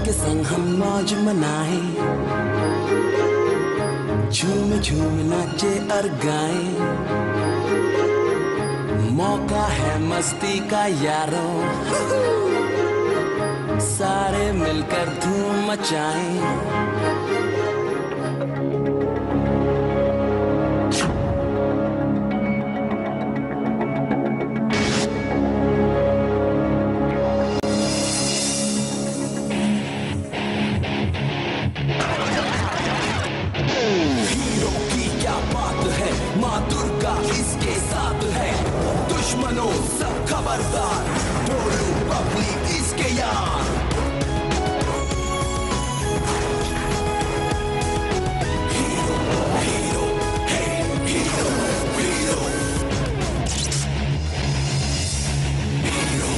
के संग हम मौज मनाए, झूम झूम नाचे और गाए। मौका है मस्ती का यारों, सारे मिलकर धूम मचाएं। दुश्मनों सब खबरदार, ढोलू बबली इसके यार। Hero hero hero hero hero.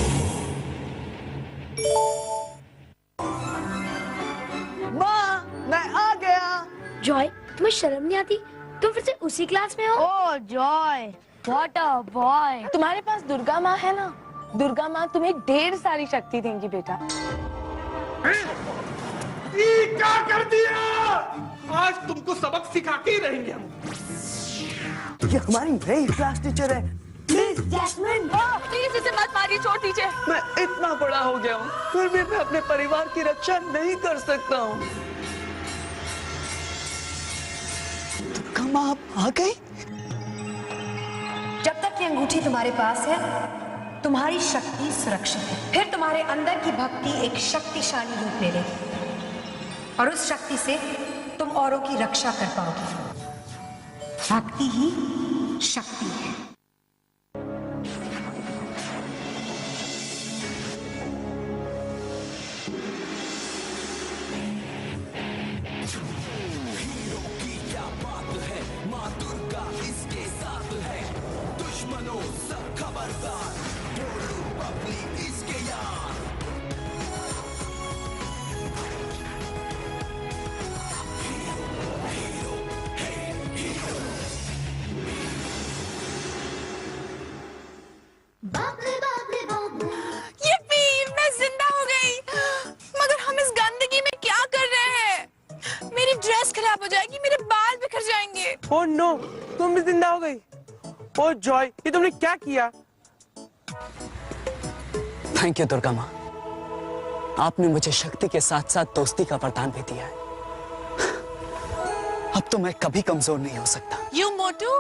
माँ, मैं आ गया। जॉय, तुम्हें शर्म नहीं आती? तुम फिर से उसी क्लास में हो? ओह जॉय, व्हाट अ बॉय। तुम्हारे पास दुर्गा माँ है ना, दुर्गा माँ तुम्हें ढेर सारी शक्ति देंगी बेटा। ये क्या कर दिया? आज तुमको सबक सिखा के ही रहेंगे हम। ये हमारी नई क्लास टीचर है। प्लीज जैस्मिन, प्लीज इसे मत मारिए, छोड़ दीजिए। मैं इतना बड़ा हो गया हूँ, फिर भी मैं अपने परिवार की रक्षा नहीं कर सकता हूँ। दुर्गा माँ आप आ गई? जब तक ये अंगूठी तुम्हारे पास है, तुम्हारी शक्ति सुरक्षित है। फिर तुम्हारे अंदर की भक्ति एक शक्तिशाली रूप ले लेगी और उस शक्ति से तुम औरों की रक्षा कर पाओगे। भक्ति ही शक्ति है। दुश्मनों सब खबरदार, ढोलू बबली इसके यार। Hero hero hero. बाबले बाबले बाबले। यप्पी, मैं जिंदा हो गई। मगर हम इस गंदगी में क्या कर रहे हैं? मेरी ड्रेस खराब हो जाएगी, मेरे बाल बिखर जाएंगे। ओह नो, तुम भी जिंदा हो गई। ओह जॉय, ये तुमने क्या किया? थैंक यू दुर्गा माँ, आपने मुझे शक्ति के साथ साथ दोस्ती का वरदान भी दिया है। अब तो मैं कभी कमजोर नहीं हो सकता। यू मोटू,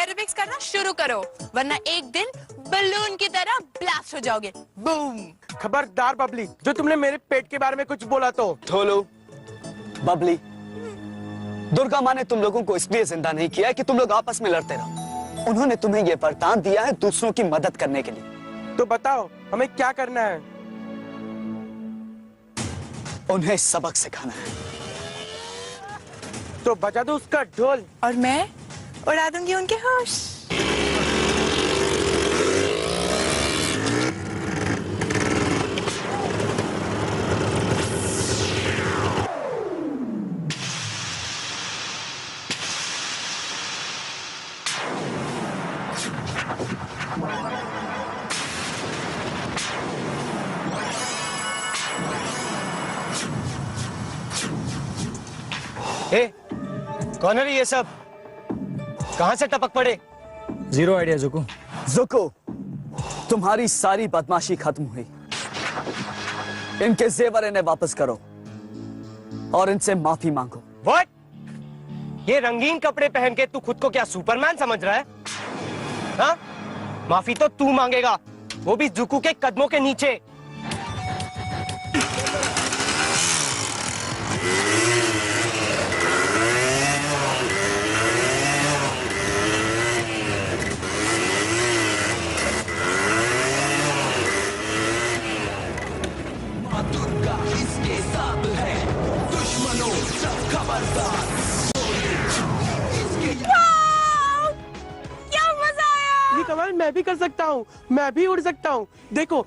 एरोबिक्स करना शुरू करो, वरना एक दिन बलून की तरह ब्लास्ट हो जाओगे। बूम। खबरदार बबली, जो तुमने मेरे पेट के बारे में कुछ बोला तो। ढोलू बबली, दुर्गा माँ ने तुम लोगों को इसलिए जिंदा नहीं किया है कि तुम लोग आपस में लड़ते रहो। उन्होंने तुम्हें यह वरदान दिया है दूसरों की मदद करने के लिए। तो बताओ हमें क्या करना है? उन्हें सबक सिखाना है। तो बजा दो उसका ढोल और मैं उड़ा दूंगी उनके होश। ए, कौन है ये सब? कहां से टपक पड़े? Zero idea जुकू। जुकू, तुम्हारी सारी बदमाशी खत्म हुई। इनके जेवर इन्हें वापस करो और इनसे माफी मांगो। व्हाट? ये रंगीन कपड़े पहन के तू खुद को क्या सुपरमैन समझ रहा है? हाँ? माफी तो तू मांगेगा, वो भी जुकू के कदमों के नीचे। दुर्गा इसके साथ है, दुश्मनों सब खबरदार। क्या मजा आया! ये कमाल मैं भी कर सकता हूँ, मैं भी उड़ सकता हूँ। देखो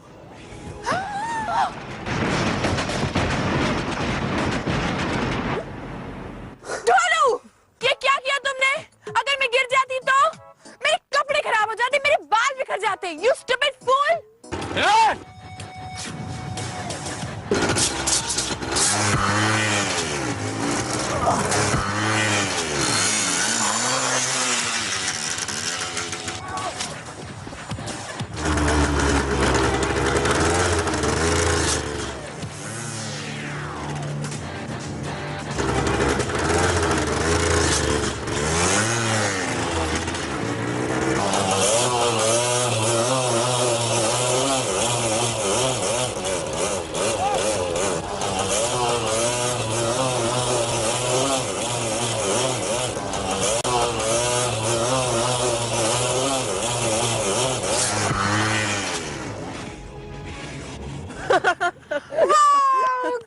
ढोलू, ये क्या किया तुमने? अगर मैं गिर जाती तो मेरे कपड़े खराब हो जाते, मेरे बाल बिखर जाते। You stupid fool!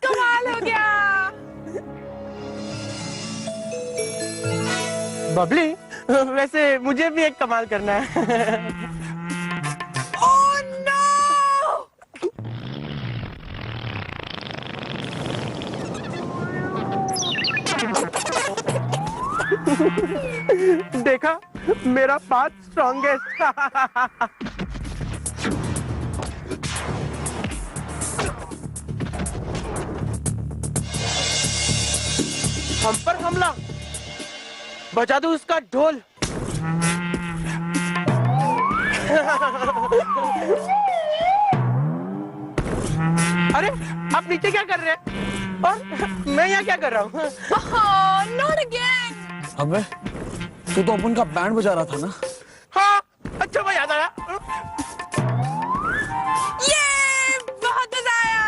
कमाल हो गया। बबली, वैसे मुझे भी एक कमाल करना है। Oh no! देखा, मेरा पाथ स्ट्रॉन्गेस्ट। हम पर हमला, बजा दो उसका ढोल। अरे, आप नीचे क्या कर रहे हैं? और मैं यहाँ क्या कर रहा हूँ? Not again! अबे, तू तो अपन का बैंड बजा रहा था ना? हाँ, अच्छा मैं याद आया। ये बहुत मजा आया।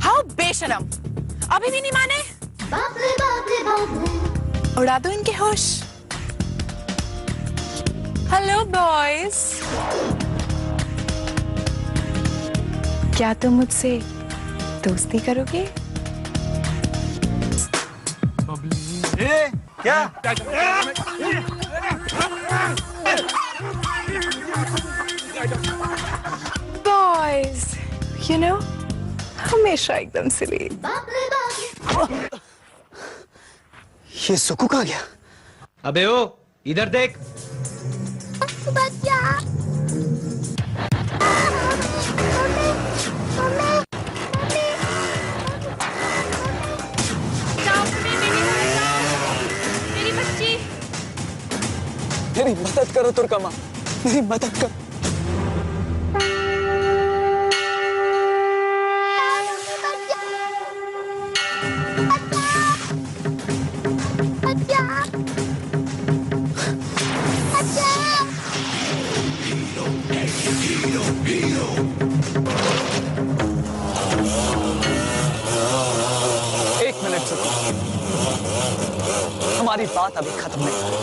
हाँ बेशरम, अभी भी नहीं माने? उड़ा दो इनके होश। हेलो बॉयज, क्या तुम मुझसे दोस्ती करोगे? क्या? बॉयज, यू नो, हमेशा एकदम सिली। ये सुकू कहाँ गया? अबे ओ, इधर देख। मेरी बच्ची। मेरी मदद करो तुर्कमा, मेरी मदद करो। एक मिनट सुकू, हमारी बात अभी खत्म नहीं हुई।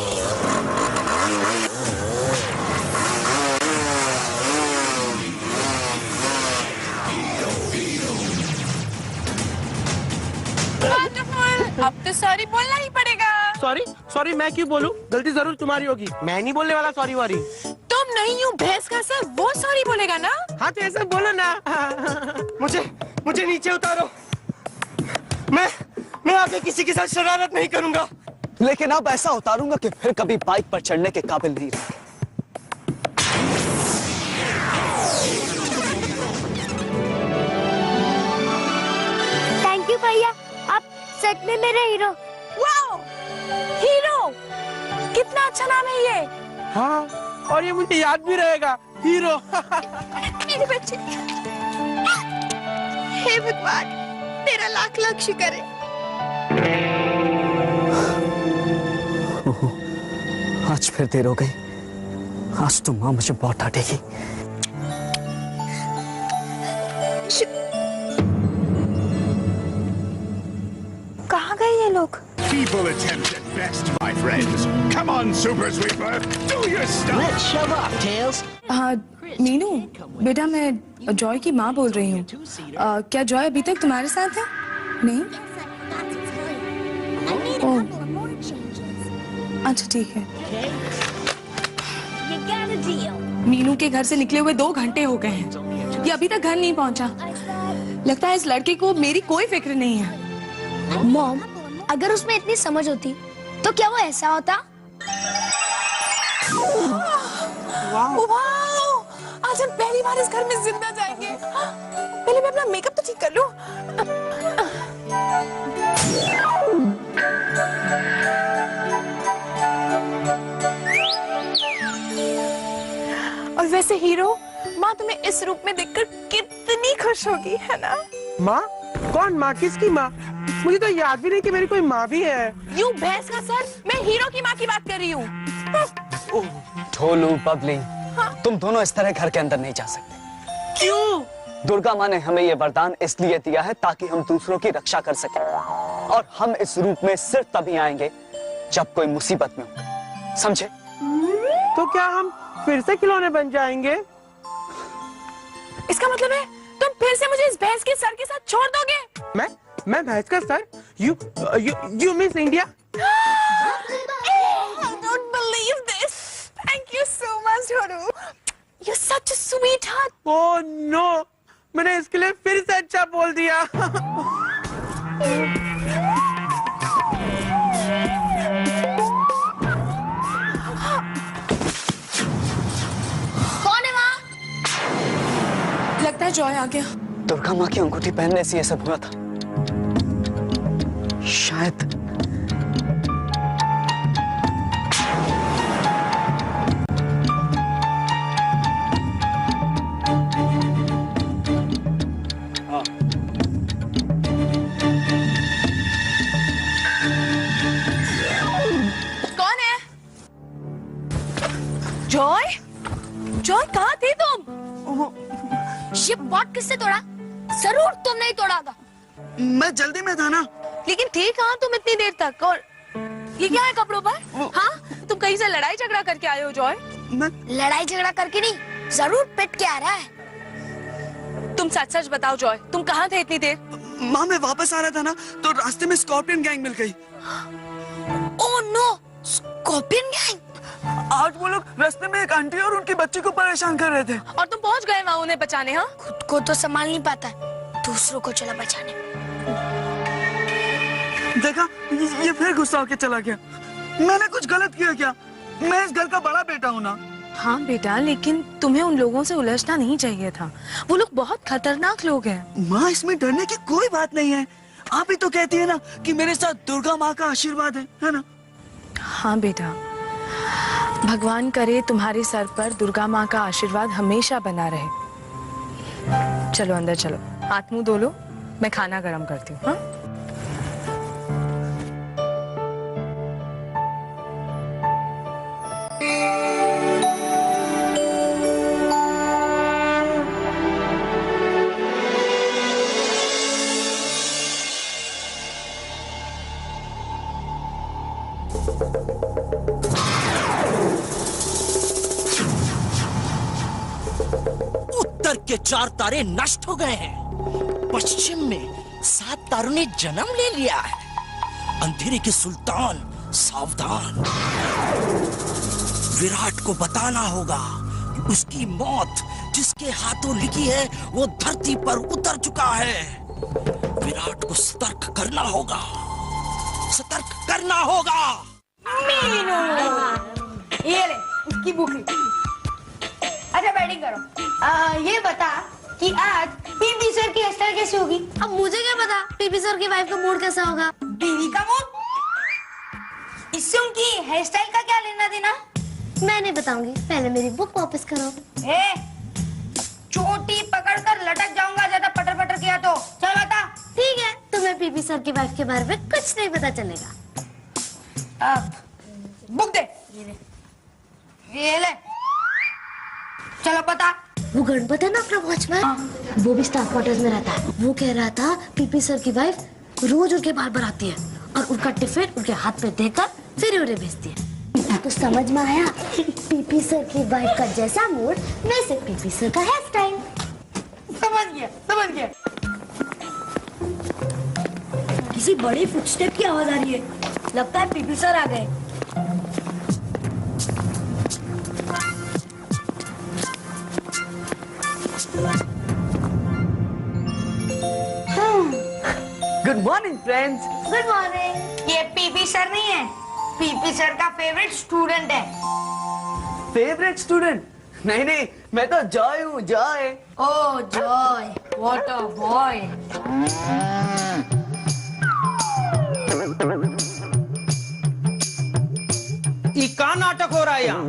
अब तो सॉरी बोलना ही पड़ेगा। सॉरी? सॉरी मैं क्यों बोलूं? गलती जरूर तुम्हारी होगी, मैं नहीं बोलने वाला सॉरी वारी। तुम नहीं यूं भैंस का सर वो सॉरी बोलेगा ना? हाँ तो ऐसा बोलो ना। मुझे नीचे उतारो। मैं आगे किसी के साथ शरारत नहीं करूंगा। लेकिन अब ऐसा उतारूंगा कि फिर कभी बाइक पर चढ़ने के काबिल नहीं रहे। थैंक यू भैया, आप सच में मेरे हीरो। वाओ, हीरो, कितना अच्छा नाम है ये। हाँ, और ये मुझे याद भी रहेगा, हीरो। मेरे बच्चे, हे भगवान, तेरा लाख लाख शुक्र है। आज फिर देर हो गई। आज तो माँ मुझे बहुत डांटेगी। कहाँ गए ये लोग? Feeble attempt at best, my friends. Come on, Super Sweeper, do your stuff. Let's shove off, Tails. हाँ मीनू, बेटा मैं जॉय की माँ बोल रही हूँ। क्या जॉय अभी तक तुम्हारे साथ है? नहीं? ओह, अच्छा ठीक है। मीनू के घर से निकले हुए 2 घंटे हो गए हैं, ये अभी तक घर नहीं पहुँचा। लगता है इस लड़के को मेरी कोई फिक्र नहीं है। मॉम, अगर उसमें इतनी समझ होती तो क्या वो ऐसा होता? वाह! आज हम पहली बार इस घर में जिंदा जाएंगे। पहले मैं अपना मेकअप तो ठीक कर लूं। और वैसे हीरो, माँ तुम्हें इस रूप में देखकर कितनी खुश होगी, है ना? माँ? कौन माँ? किसकी माँ? मुझे तो याद भी नहीं कि मेरी कोई माँ भी है। यूं भैंस का सर, मैं हीरो की माँ की बात कर रही हूँ। ढोलू, बबली, तुम दोनों इस तरह घर के अंदर नहीं जा सकते। क्यों? दुर्गा माँ ने हमें ये वरदान इसलिए दिया है ताकि हम दूसरों की रक्षा कर सकें, और हम इस रूप में सिर्फ तभी आएंगे जब कोई मुसीबत में हो, समझे? तो क्या हम फिर से खिलौने बन जाएंगे? इसका मतलब है तुम फिर से मुझे इस भैंस के सर के साथ छोड़ दोगे? मैं भैंस का sir? You miss India? I don't believe this. Thank you so much, Horu. You're such a sweetheart. Oh no! मैंने इसके लिए फिर से अच्छा बोल दिया। कौन है वहाँ? लगता है जॉय आ गया। दुर्गा माँ की अंगूठी पहनने से ये सब हुआ था शायद। कौन है? जॉय? जॉय कहाँ थे तुम? ये पॉट किससे तोड़ा? जरूर तुमने ही तोड़ा था। मैं जल्दी में था ना। लेकिन थे कहाँ तुम इतनी देर तक? और ये क्या है कपड़ों पर? हाँ, तुम कहीं से लड़ाई झगड़ा करके आए हो जॉय? लड़ाई झगड़ा करके नहीं, जरूर पिट के आ रहा है। तुम सच सच बताओ जॉय, तुम कहाँ थे इतनी देर? माँ, मैं वापस आ रहा था ना, तो रास्ते में स्कॉर्पियन गैंग मिल गई। Oh no, scorpion gang. आज वो लोग रास्ते में एक आंटी और उनके बच्चे को परेशान कर रहे थे। और तुम पहुँच गए वहाँ उन्हें बचाने? हाँ, खुद को तो संभाल नहीं पाता, दूसरों को चला बचाने। देखा, ये फिर गुस्सा होके चला गया। मैंने कुछ गलत किया क्या? मैं इस घर का बड़ा बेटा हूँ ना। हाँ बेटा, लेकिन तुम्हें उन लोगों से उलझना नहीं चाहिए था। वो लोग बहुत खतरनाक लोग हैं। माँ, इसमें डरने की कोई बात नहीं है। आप ही तो कहती है ना कि मेरे साथ दुर्गा माँ का आशीर्वाद है ना? हाँ बेटा, भगवान करे तुम्हारे सर पर दुर्गा माँ का आशीर्वाद हमेशा बना रहे। चलो अंदर चलो, हाथ मुंह धो लो, मैं खाना गरम करती हूँ। हाँ? उत्तर के 4 तारे नष्ट हो गए हैं, पश्चिम में 7 तारों ने जन्म ले लिया है। अंधेरे के सुल्तान सावधान, विराट को बताना होगा कि उसकी मौत जिसके हाथों लिखी है वो धरती पर उतर चुका है। विराट को सतर्क करना होगा, सतर्क करना होगा। मीनू, ये ले इसकी बुक। अच्छा बैटिंग करो। ये बता कि आज पीपी सर की हेयरस्टाइल कैसी होगी? अब मुझे क्या पता पीपी सर की वाइफ का मूड कैसा होगा? बीवी का मूड? इससे उनकी हेयरस्टाइल का क्या लेना देना? मैं नहीं बताऊंगी, पहले मेरी बुक वापस करो। चोटी पकड़कर लटक जाऊंगा ज्यादा पटर पटर किया तो। चल बता। ठीक है, तुम्हें पीपी सर की वाइफ के बारे में कुछ नहीं पता चलेगा। बुक दे। ये ले। चलो पता। वो गणपत है ना अपना वॉचमैन, वो भी स्टाफ क्वार्टर्स में रहता है। वो कह रहा था पीपी सर की वाइफ रोज उनके बाल बनाती है और उनका टिफिन उनके हाथ पे देकर फिर उन्हें भेजती है। तो समझ में आया, पीपी सर की वाइफ का जैसा मूड वैसे पीपी सर का हेयर स्टाइल। समझ गया, समझ गया। किसी बड़ी फुटस्टेप की आवाज आ रही है, लगता है पीपी सर आ गए। Good morning friends. Good morning. ये पीपी सर नहीं है, पीपी सर का फेवरेट स्टूडेंट है। Favourite student? नहीं नहीं, मैं तो जॉय हूँ, Joy. Oh Joy, what a boy. ये का नाटक हो रहा है यहाँ?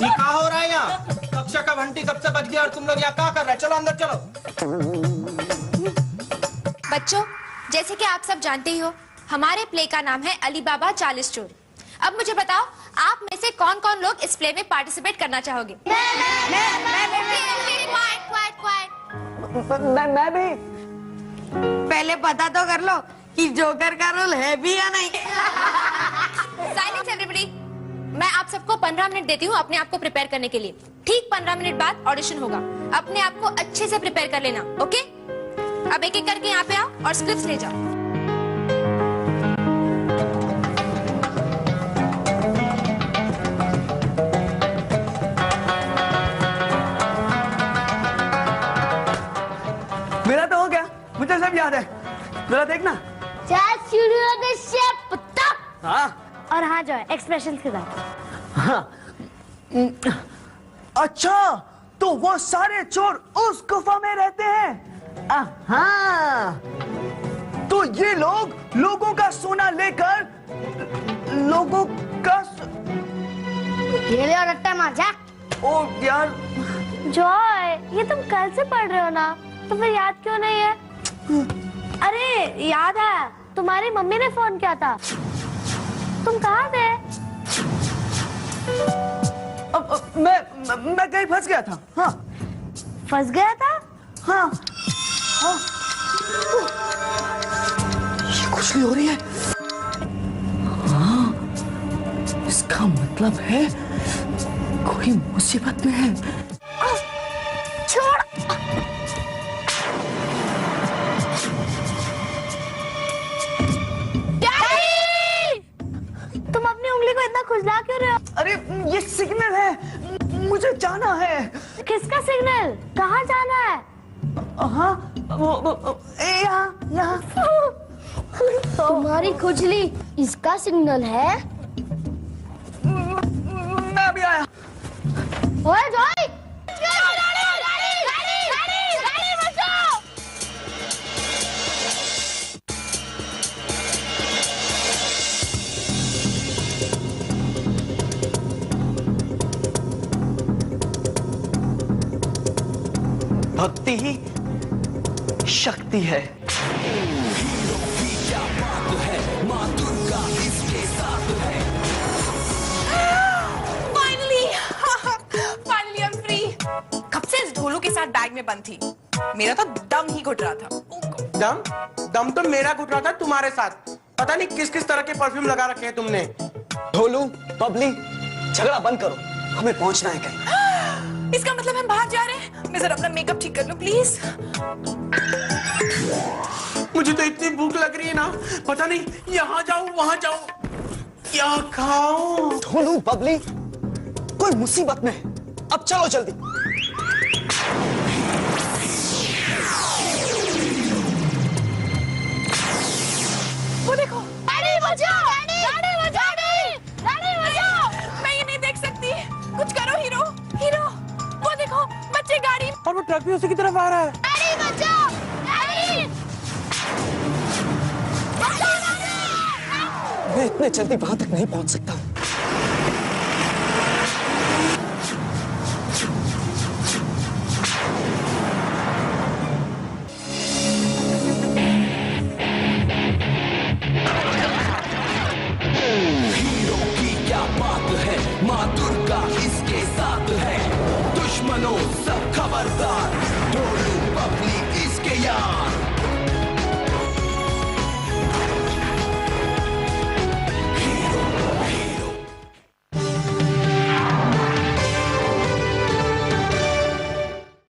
ये का हो रहा है यहाँ? कक्षा का घंटी कब से बज गया और तुम लोग यहाँ क्या कर रहे हैं? चलो अंदर चलो। बच्चों, जैसे कि आप सब जानते ही हो, हमारे प्ले का नाम है अली बाबा 40 चोर। अब मुझे बताओ, आप में से कौन कौन लोग इस प्ले में पार्टिसिपेट करना चाहोगे? मैं भी। पहले पता तो कर लो कि जोकर का रोल है भी या नहीं। Silence everybody. मैं आप सबको 15 मिनट देती हूँ अपने आप को प्रिपेयर करने के लिए। ठीक 15 मिनट बाद ऑडिशन होगा। अपने आप को अच्छे से प्रिपेयर कर लेना, ओके? अब एक एक करके यहाँ पे आओ और स्क्रिप्ट्स ले जाओ। मेरा तो हो गया, मुझे सब याद है। जरा देखना। हाँ और हाँ जो है एक्सप्रेशंस के साथ। हाँ। अच्छा, तो वो सारे चोर उस गुफा में रहते हैं। हाँ, तो ये लोग लोगों का सोना लेकर लोगों का ये ले और रट्टा मार जा। ओ यार जॉय, ये तुम कल से पढ़ रहे हो ना, तो फिर याद क्यों नहीं है? अरे याद है, तुम्हारी मम्मी ने फोन किया था। तुम कहाँ थे? मैं कहीं फंस गया था। हाँ, फंस गया था? हाँ, हाँ। ये खुजली हो रही है। हाँ, इसका मतलब है कोई मुसीबत में है। छोड़। तुम अपनी उंगली को इतना खुजला क्यों रहे हो? अरे ये सिग्नल है, मुझे जाना है। किसका सिग्नल? कहाँ जाना है? हाँ, यहाँ। तुम्हारी खुजली इसका सिग्नल है? मैं अभी आया। ओए जॉय! भक्ति ही शक्ति है। Finally I am free. कब से इस ढोलू के साथ बैग में बंद थी। मेरा तो दम ही घुट रहा था। दम तो मेरा घुट रहा था तुम्हारे साथ। पता नहीं किस किस तरह के परफ्यूम लगा रखे हैं तुमने। ढोलू, बबली, झगड़ा बंद करो, हमें पहुंचना है कहीं। इसका मतलब हम बाहर जा रहे हैं। मैं जरा अपना मेकअप ठीक कर लूं प्लीज। मुझे तो इतनी भूख लग रही है ना, पता नहीं यहाँ जाऊं वहां जाऊं, क्या खाऊं। ढोलू, बबली, कोई मुसीबत में है। अब चलो जल्दी। वो देखो, गाड़ी बचाओ, गाड़ी बचाओ। मैं ये नहीं देख सकती। कुछ करो हीरो, हीरो। वो देखो, बच्चे गाड़ी। और वो ट्रक भी उसी की तरफ आ रहा है। गाड़ी बचाओ, गाड़ी। मैं इतने जल्दी वहां तक नहीं पहुंच सकता।